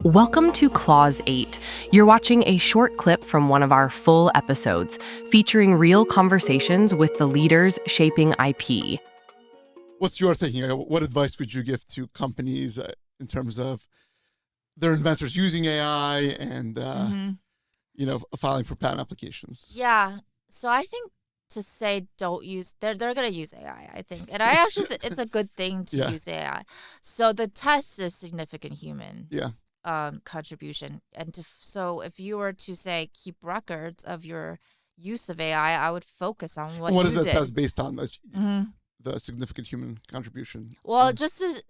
Welcome to Clause 8. You're watching a short clip from one of our full episodes, featuring real conversations with the leaders shaping IP. What's your thinking? What advice would you give to companies in terms of their inventors using AI and, filing for patent applications? Yeah. So I think to say don't use, they're going to use AI, I think. And I actually think it's a good thing to use AI. So the test is significant human contribution. And so if you were to say keep records of your use of AI, I would focus on what you did. What is that test based on? The significant human contribution? Well, just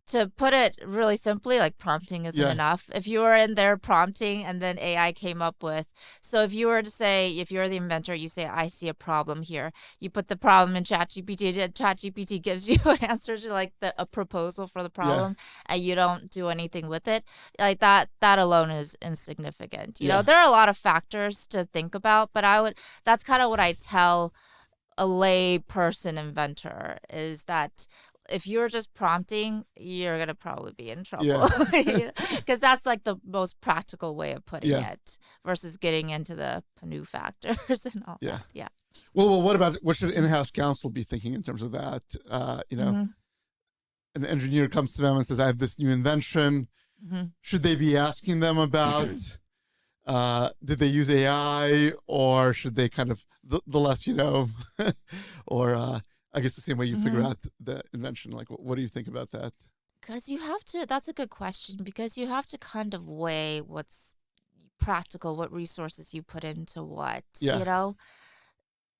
to put it really simply, like prompting isn't enough. If you were in there prompting and then AI came up with, so if you were to say, if you're the inventor, you say, I see a problem here. You put the problem in ChatGPT, ChatGPT gives you an answer to like a proposal for the problem, and you don't do anything with it. Like that alone is insignificant. You know, there are a lot of factors to think about, but that's kind of what I tell a lay person inventor is that if you're just prompting, you're going to probably be in trouble. Because that's like the most practical way of putting it versus getting into the PNU factors and all that. Yeah. Well, what should in-house counsel be thinking in terms of that? An engineer comes to them and says, I have this new invention. Should they be asking them about, did they use AI, or should they kind of, the less you know, or I guess the same way you figure out the invention. Like, what do you think about that? Because you have to, that's a good question, because you have to kind of weigh what's practical, what resources you put into what, you know?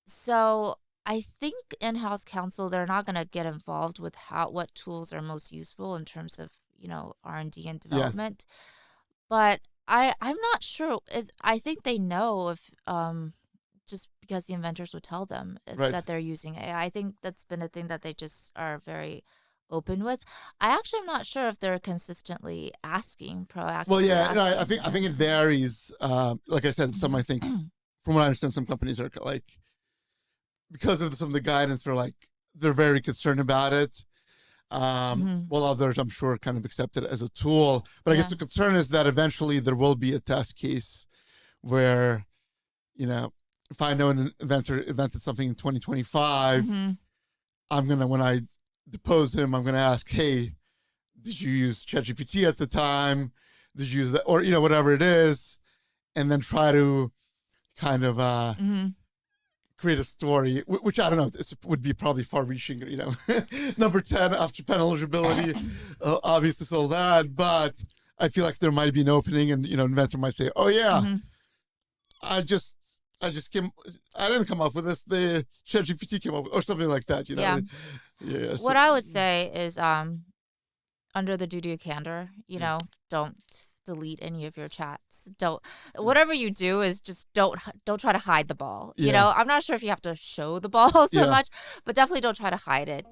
So I think in-house counsel, they're not going to get involved with what tools are most useful in terms of, R&D and development. But I'm not sure. I think they know if just because the inventors would tell them that they're using AI. I think that's been a thing that they just are very open with. I actually am not sure if they're consistently asking proactively. Well, I think it varies. Like I said, some I think, from what I understand, some companies are like, because of some of the guidance, they're very concerned about it. While others, I'm sure, kind of accept it as a tool. But I guess the concern is that eventually there will be a test case where, if I know an inventor invented something in 2025, when I depose him, I'm going to ask, hey, did you use ChatGPT at the time? Did you use that? Or, whatever it is. And then try to kind of create a story, which I don't know, this would be probably far-reaching, number 10 after pen eligibility, obviously all that. But I feel like there might be an opening, and, inventor might say, oh, yeah, I didn't come up with this. The ChatGPT came up with, or something like that. What I would say is, under the duty of candor, don't delete any of your chats. Whatever you do is just don't try to hide the ball. I'm not sure if you have to show the ball so much, but definitely don't try to hide it.